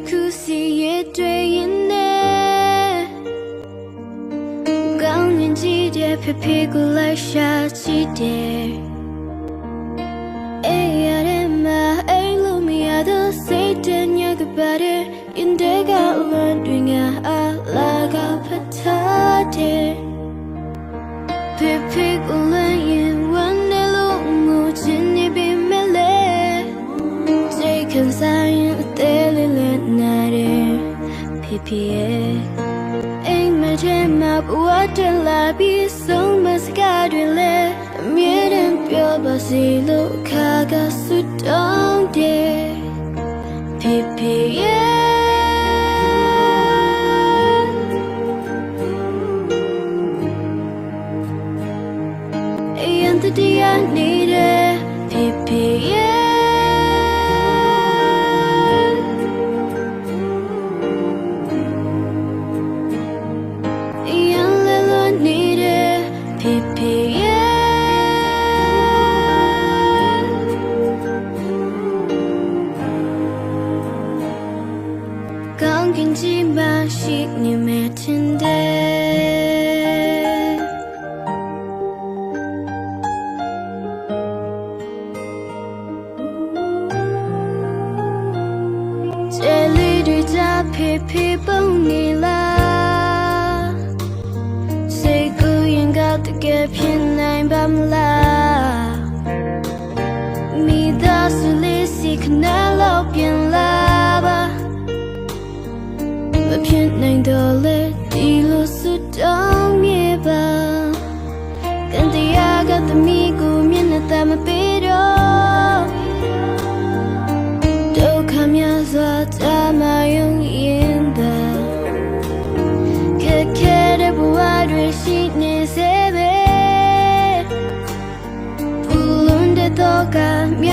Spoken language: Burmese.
ခုစီရဲ့တွေ့ရင်နဲ့ကောင်းရင်ကြည့်တဲ့ဖေဖေကိုလိုက်ရှာကြည့်တယ်အေးရတဲ့မှာအိမ်လို့မရတော့စိတ်တညကပါတဲ့ရင်တဲ့ကလွန်တွင်ငါအလာကဖတ်ထားတယ်ဖေဖေကိုလည်းရင်ဝန်တယ်လို့ငိုချင်နေပြီမဲ့လေစိတ်ခံစားရင်အသေးလေးနဲ့နာတယ်ဖေဖေရဲ့အိမ်မထဲမှာဘဝတလာပြီးဆုံးမစကားတွေလည်းအမြဲတမ်းပြောပါစေလို့ခါကဆွတောင်းတယ်ဖေဖေရဲ့တရားနေတဲ့ဖေဖေရဲ့ရန်လလနေတဲ့ဖေဖေရဲ့ကောင်းကင်ကြီးမှာရှိနေမယ်ထင်တယ်ဖေဖေပုံနေလားစိတ်ကိုရင်ကတကယ်ဖြစ်နိုင်ပါမလားမိသားစုလေးစိတ်ခဏလောက်ပြန်လာပါမဖြစ်နိုင်တော့လေဒီလိုစွတောင်းမြေပါကန်တရားကသမီးကိုမျက်နှာသာမပေးတော့ဒုက္ခများစွာတာမယုံရှိနေစေပဲဘူလွန်တဲ့တော့ကမြ